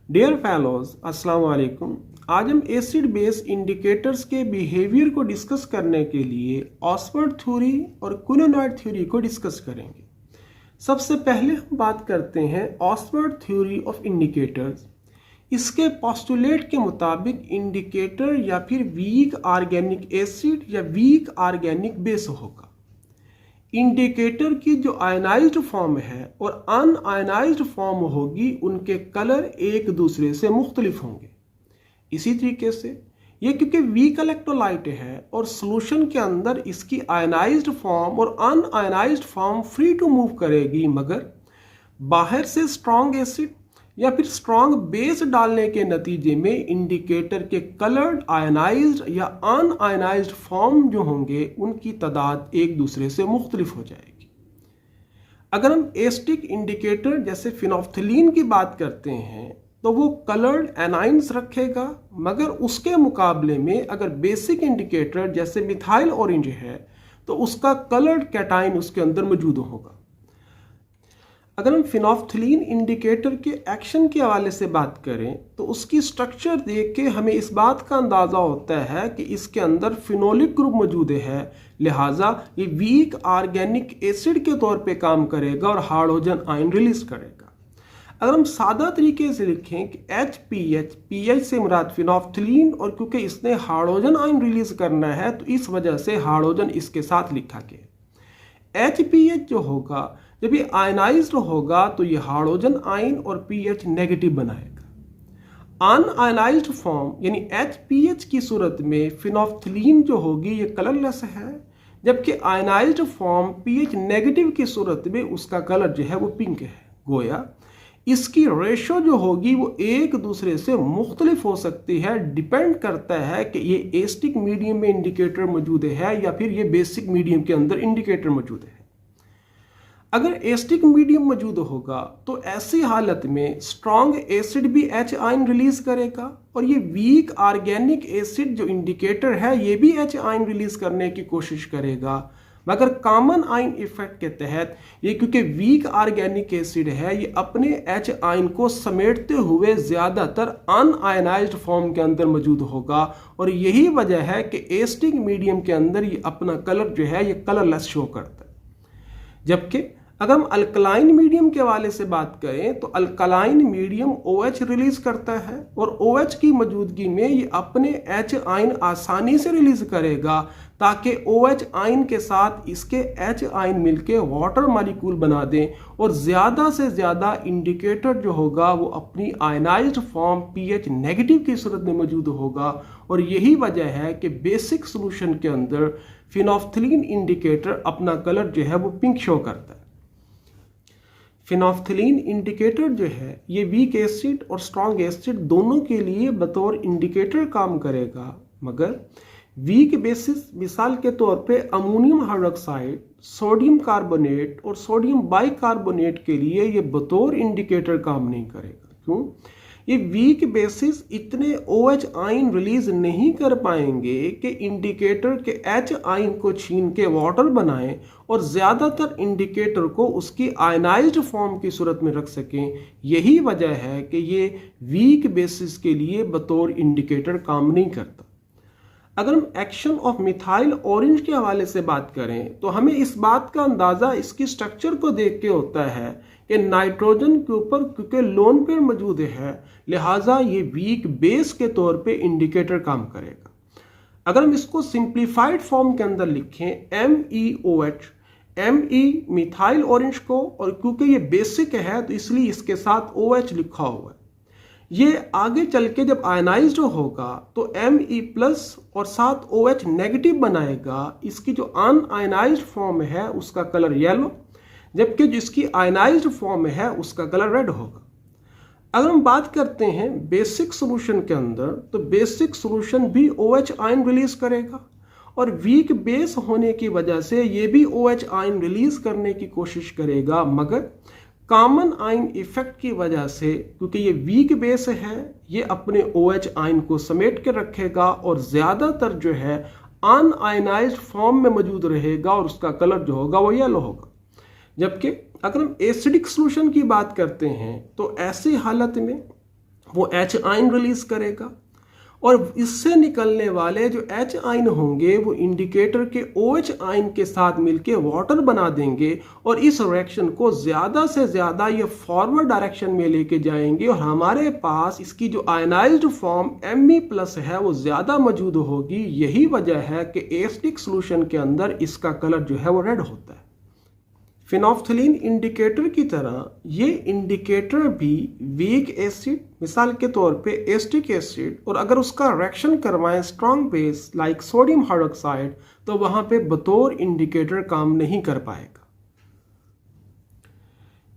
Dear fellows, अस्सलाम वालेकुम। आज हम एसिड बेस इंडिकेटर्स के बिहेवियर को डिस्कस करने के लिए ऑक्सफोर्ड थ्योरी और क्विनोनॉइड थ्योरी को डिस्कस करेंगे। सबसे पहले हम बात करते हैं ऑक्सफोर्ड थ्योरी ऑफ इंडिकेटर्स। इसके पोस्टुलेट के मुताबिक इंडिकेटर या फिर वीक ऑर्गेनिक एसिड या वीक ऑर्गेनिक बेस होगा। इंडिकेटर की जो आयनाइज्ड फॉर्म है और अनआयनाइज्ड फॉर्म होगी, उनके कलर एक दूसरे से मुख्तलिफ होंगे। इसी तरीके से ये क्योंकि वीक इलेक्ट्रोलाइट है और सोल्यूशन के अंदर इसकी आयनाइज्ड फॉर्म और unionised form free to move करेगी, मगर बाहर से स्ट्रॉन्ग एसिड या फिर स्ट्रॉन्ग बेस डालने के नतीजे में इंडिकेटर के कलर्ड आयनाइज्ड या अनआयनाइज्ड फॉर्म जो होंगे उनकी तादाद एक दूसरे से मुख्तलिफ हो जाएगी। अगर हम एस्टिक इंडिकेटर जैसे फिनोल्फथलीन की बात करते हैं तो वो कलर्ड एनाइंस रखेगा, मगर उसके मुकाबले में अगर बेसिक इंडिकेटर जैसे मिथाइल ऑरेंज है तो उसका कलर्ड कैटाइन उसके अंदर मौजूद होगा। अगर हम फिनोल्फथलीन इंडिकेटर के एक्शन के हवाले से बात करें तो उसकी स्ट्रक्चर देख के हमें इस बात का अंदाज़ा होता है कि इसके अंदर फिनोलिक ग्रुप मौजूद है, लिहाजा ये वीक ऑर्गेनिक एसिड के तौर पे काम करेगा और हाइड्रोजन आयन रिलीज करेगा। अगर हम सादा तरीके से लिखें कि HPH से मुराद फिनोल्फथलीन, और क्योंकि इसने हाइड्रोजन आयन रिलीज करना है तो इस वजह से हाइड्रोजन इसके साथ लिखा गया। HPH जो होगा जब ये आयनाइज्ड होगा तो ये हाइड्रोजन आयन और pH नेगेटिव बनाएगा। अनआयनाइज्ड फॉर्म यानी HPH की सूरत में फिनोल्फथलीन जो होगी ये कलरलेस है, जबकि आयनाइज्ड फॉर्म pH नेगेटिव की सूरत में उसका कलर जो है वो पिंक है। गोया इसकी रेशो जो होगी वो एक दूसरे से मुख्तलिफ हो सकती है, डिपेंड करता है कि ये एस्टिक मीडियम में इंडिकेटर मौजूद है या फिर ये बेसिक मीडियम के अंदर इंडिकेटर मौजूद है। अगर एस्टिक मीडियम मौजूद होगा तो ऐसी हालत में स्ट्रॉन्ग एसिड भी H आयन रिलीज करेगा और ये वीक ऑर्गेनिक एसिड जो इंडिकेटर है ये भी H आयन रिलीज करने की कोशिश करेगा, मगर कॉमन आयन इफेक्ट के तहत ये क्योंकि वीक ऑर्गेनिक एसिड है ये अपने H आयन को समेटते हुए ज़्यादातर अनआयनाइज्ड फॉर्म के अंदर मौजूद होगा, और यही वजह है कि एस्टिक मीडियम के अंदर ये अपना कलर जो है ये कलरलेस शो करता है। जबकि अगर हम अल्कलाइन मीडियम के हवाले से बात करें तो अल्कलाइन मीडियम OH रिलीज करता है और OH की मौजूदगी में ये अपने H आयन आसानी से रिलीज करेगा, ताकि OH आयन के साथ इसके H आयन मिलके वाटर मॉलिक्यूल बना दें और ज़्यादा से ज़्यादा इंडिकेटर जो होगा वो अपनी आयनाइज्ड फॉर्म pH नेगेटिव की सूरत में मौजूद होगा। और यही वजह है कि बेसिक सोल्यूशन के अंदर फिनोल्फथलीन इंडिकेटर अपना कलर जो है वो पिंक शो करता है। फिनोल्फथलीन इंडिकेटर जो है ये वीक एसिड और स्ट्रॉन्ग एसिड दोनों के लिए बतौर इंडिकेटर काम करेगा, मगर वीक बेसिस मिसाल के तौर पे अमोनियम हाइड्रोक्साइड, सोडियम कार्बोनेट और सोडियम बाइकार्बोनेट के लिए ये बतौर इंडिकेटर काम नहीं करेगा। क्यों? ये वीक बेसिस इतने OH आयन रिलीज नहीं कर पाएंगे कि इंडिकेटर के H आयन को छीन के वाटर बनाएं और ज़्यादातर इंडिकेटर को उसकी आयनाइज्ड फॉर्म की सूरत में रख सकें। यही वजह है कि ये वीक बेसिस के लिए बतौर इंडिकेटर काम नहीं करता। अगर हम एक्शन ऑफ मिथाइल ऑरेंज के हवाले से बात करें तो हमें इस बात का अंदाज़ा इसकी स्ट्रक्चर को देख के होता है कि नाइट्रोजन के ऊपर क्योंकि लोन पेयर मौजूद है, लिहाजा ये वीक बेस के तौर पे इंडिकेटर काम करेगा। अगर हम इसको सिंप्लीफाइड फॉर्म के अंदर लिखें MEOH, Me मिथाइल ऑरेंज को, और क्योंकि ये बेसिक है तो इसलिए इसके साथ OH लिखा हुआ है। ये आगे चल के जब आयनाइज्ड होगा तो Me+ और साथ OH नेगेटिव बनाएगा। इसकी जो अनआयनाइज्ड फॉर्म है उसका कलर येलो, जबकि जिसकी आयनाइज्ड फॉर्म है उसका कलर रेड होगा। अगर हम बात करते हैं बेसिक सोल्यूशन के अंदर तो बेसिक सोल्यूशन भी OH आयन रिलीज करेगा, और वीक बेस होने की वजह से ये भी OH आयन रिलीज करने की कोशिश करेगा, मगर कॉमन आयन इफेक्ट की वजह से क्योंकि ये वीक बेस है ये अपने OH आयन को समेट के रखेगा और ज़्यादातर जो है अनआयनाइज्ड फॉर्म में मौजूद रहेगा और उसका कलर जो होगा वो येलो होगा। जबकि अगर हम एसिडिक सोल्यूशन की बात करते हैं तो ऐसी हालत में वो H आयन रिलीज करेगा और इससे निकलने वाले जो H आयन होंगे वो इंडिकेटर के OH आयन के साथ मिलके वाटर बना देंगे और इस रिएक्शन को ज़्यादा से ज़्यादा ये फॉरवर्ड डायरेक्शन में लेके जाएंगे और हमारे पास इसकी जो आयनाइज्ड फॉर्म Me+ है वो ज़्यादा मौजूद होगी। यही वजह है कि एसिडिक सोल्यूशन के अंदर इसका कलर जो है वो रेड होता है। फिनोल्फ्थलीन इंडिकेटर की तरह ये इंडिकेटर भी वीक एसिड, मिसाल के तौर पे एसिटिक एसिड, और अगर उसका रिएक्शन करवाएं strong base like sodium hydroxide तो वहां पे बतौर इंडिकेटर काम नहीं कर पाएगा।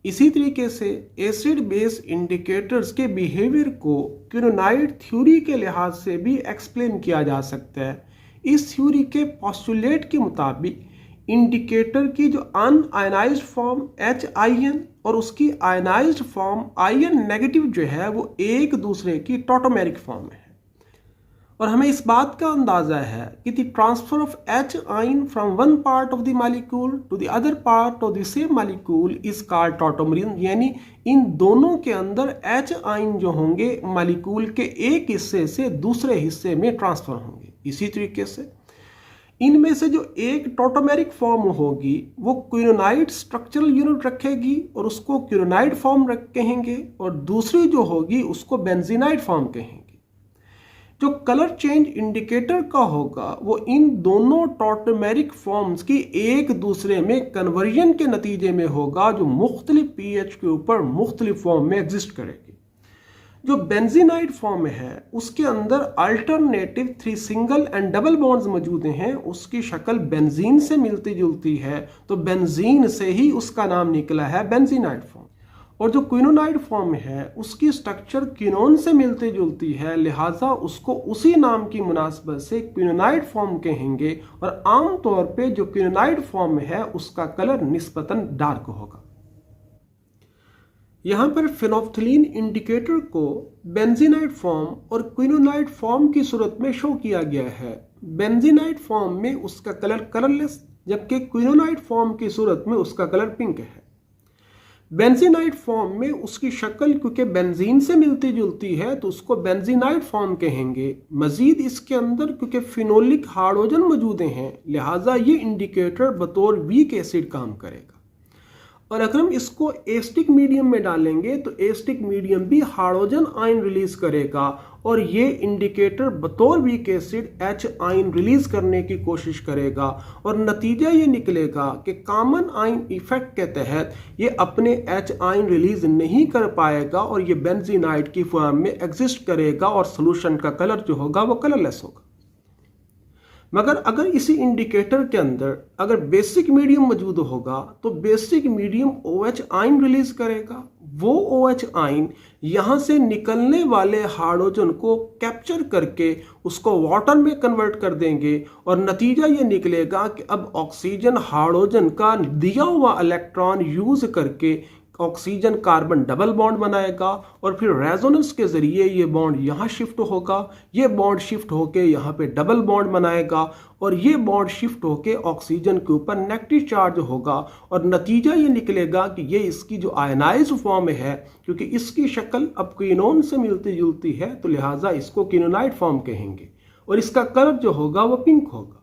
इसी तरीके से एसिड बेस इंडिकेटर्स के बिहेवियर को क्विनोनाइड थ्योरी के लिहाज से भी एक्सप्लेन किया जा सकता है। इस थ्योरी के पोस्टुलेट के मुताबिक इंडिकेटर की जो अनआयनाइज्ड फॉर्म HIN और उसकी आयनाइज्ड फॉर्म IN- जो है वो एक दूसरे की टॉटोमेरिक फॉर्म है और हमें इस बात का अंदाजा है कि the transfer of H ion from one part of the molecule to the other part of the same molecule is called tautomerism, यानी इन दोनों के अंदर H आयन जो होंगे मॉलिक्यूल के एक हिस्से से दूसरे हिस्से में ट्रांसफर होंगे। इसी तरीके से इनमें से जो एक टॉटोमेरिक फॉर्म होगी वो क्विनोनाइड स्ट्रक्चरल यूनिट रखेगी और उसको क्विनोनाइड फॉर्म कहेंगे और दूसरी जो होगी उसको बेंजीनाइड फॉर्म कहेंगे। जो कलर चेंज इंडिकेटर का होगा वो इन दोनों टॉटोमेरिक फॉर्म्स की एक दूसरे में कन्वर्जन के नतीजे में होगा जो मुख्तलिफ pH के ऊपर मुख्तलिफ फॉर्म में एग्जिस्ट करेगी। जो बेंजीनाइड फॉर्म है उसके अंदर alternative 3 single and double bonds मौजूद हैं, उसकी शक्ल बेंजीन से मिलती जुलती है तो बेंजीन से ही उसका नाम निकला है बेंजीनाइड फॉर्म। और जो क्विनोनाइड फॉर्म है उसकी स्ट्रक्चर क्विनोन से मिलती जुलती है, लिहाजा उसको उसी नाम की मुनासबत से क्विनोनाइड फॉर्म कहेंगे और आमतौर पे जो क्विनोनाइड फॉर्म है उसका कलर निस्बतन डार्क होगा। यहाँ पर फिनोल्फ्थलीन इंडिकेटर को बेंजीनाइड फॉर्म और क्विनोनाइड फॉर्म की सूरत में शो किया गया है। बेंजीनाइड फॉर्म में उसका कलर कलरलेस जबकि क्विनोनाइड फॉर्म की सूरत में उसका कलर पिंक है। बेंजीनाइड फॉर्म में उसकी शक्ल क्योंकि बेंजीन से मिलती जुलती है तो उसको बेंजीनाइड फॉर्म कहेंगे। मजीद इसके अंदर क्योंकि फिनोलिक हाइड्रोजन मौजूद हैं लिहाजा ये इंडिकेटर बतौर वीक एसिड काम करेगा। और अगर हम इसको एसिटिक मीडियम में डालेंगे तो एसिटिक मीडियम भी हाइड्रोजन आयन रिलीज करेगा और ये इंडिकेटर बतौर weak acid H ion release करने की कोशिश करेगा और नतीजा ये निकलेगा कि कॉमन आयन इफेक्ट के तहत ये अपने H आयन रिलीज नहीं कर पाएगा और ये बेंजीनाइड की फॉर्म में एग्जिस्ट करेगा और सोल्यूशन का कलर जो होगा वो कलरलेस होगा। मगर अगर इसी इंडिकेटर के अंदर अगर बेसिक मीडियम मौजूद होगा तो basic medium OH ion release करेगा। वो OH आयन यहाँ से निकलने वाले हाइड्रोजन को कैप्चर करके उसको वाटर में कन्वर्ट कर देंगे और नतीजा ये निकलेगा कि अब ऑक्सीजन हाइड्रोजन का दिया हुआ इलेक्ट्रॉन यूज करके ऑक्सीजन कार्बन डबल बॉन्ड बनाएगा और फिर रेजोनेंस के जरिए ये बॉन्ड यहाँ शिफ्ट होगा, ये बॉन्ड शिफ्ट होके यहाँ पे डबल बॉन्ड बनाएगा और ये बॉन्ड शिफ्ट होके ऑक्सीजन के ऊपर नेगेटिव चार्ज होगा और नतीजा ये निकलेगा कि ये इसकी जो आयनाइज्ड फॉर्म है क्योंकि इसकी शक्ल अब क्विनोन से मिलती जुलती है तो लिहाजा इसको क्विनोनाइड फॉर्म कहेंगे और इसका कलर जो होगा वो पिंक होगा।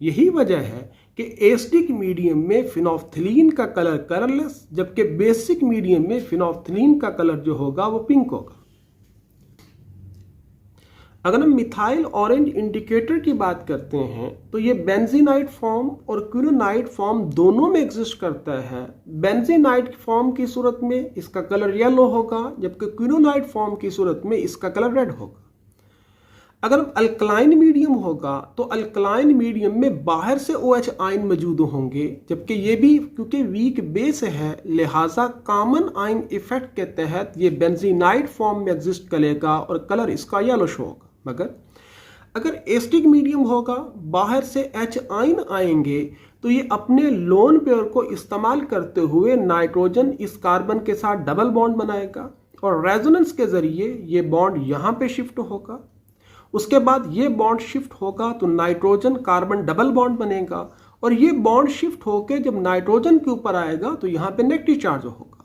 यही वजह है कि एसिडिक मीडियम में फिनोल्फ्थलीन का कलर कलरलेस जबकि बेसिक मीडियम में फिनोल्फ्थलीन का कलर जो होगा वो पिंक होगा। अगर हम मिथाइल ऑरेंज इंडिकेटर की बात करते हैं तो ये बेंजीनाइड फॉर्म और क्विनोनाइड फॉर्म दोनों में एग्जिस्ट करता है। बेंजीनाइड फॉर्म की सूरत में इसका कलर येलो होगा जबकि क्विनोनाइड फॉर्म की सूरत में इसका कलर रेड होगा। अगर अल्कलाइन मीडियम होगा तो अल्कलाइन मीडियम में बाहर से OH आयन मौजूद होंगे जबकि ये भी क्योंकि वीक बेस है लिहाजा कॉमन आयन इफेक्ट के तहत ये बेंजीनाइड फॉर्म में एग्जिस्ट करेगा और कलर इसका येलोश होगा। मगर अगर एसिडिक मीडियम होगा बाहर से H आयन आएंगे तो ये अपने लोन पेयर को इस्तेमाल करते हुए नाइट्रोजन इस कार्बन के साथ डबल बॉन्ड बनाएगा और रेजोनेंस के जरिए ये बॉन्ड यहाँ पे शिफ्ट होगा। उसके बाद ये बॉन्ड शिफ्ट होगा तो नाइट्रोजन कार्बन डबल बॉन्ड बनेगा और ये बॉन्ड शिफ्ट होकर जब नाइट्रोजन के ऊपर आएगा तो यहाँ पे नेगेटिव चार्ज होगा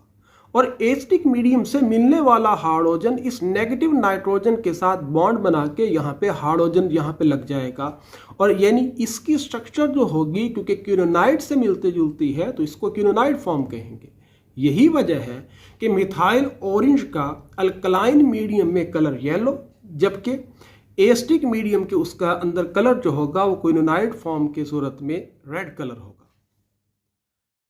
और एसिडिक मीडियम से मिलने वाला हाइड्रोजन इस नेगेटिव नाइट्रोजन के साथ बॉन्ड बना के यहाँ पे हाइड्रोजन यहाँ पे लग जाएगा, और यानी इसकी स्ट्रक्चर जो होगी क्योंकि क्विनोनाइड से मिलती जुलती है तो इसको क्विनोनाइड फॉर्म कहेंगे। यही वजह है कि मिथाइल ऑरेंज का अल्कलाइन मीडियम में कलर येलो, जबकि एसिडिक मीडियम के उसका अंदर कलर जो होगा वो क्विनोनाइड फॉर्म के सूरत में रेड कलर होगा।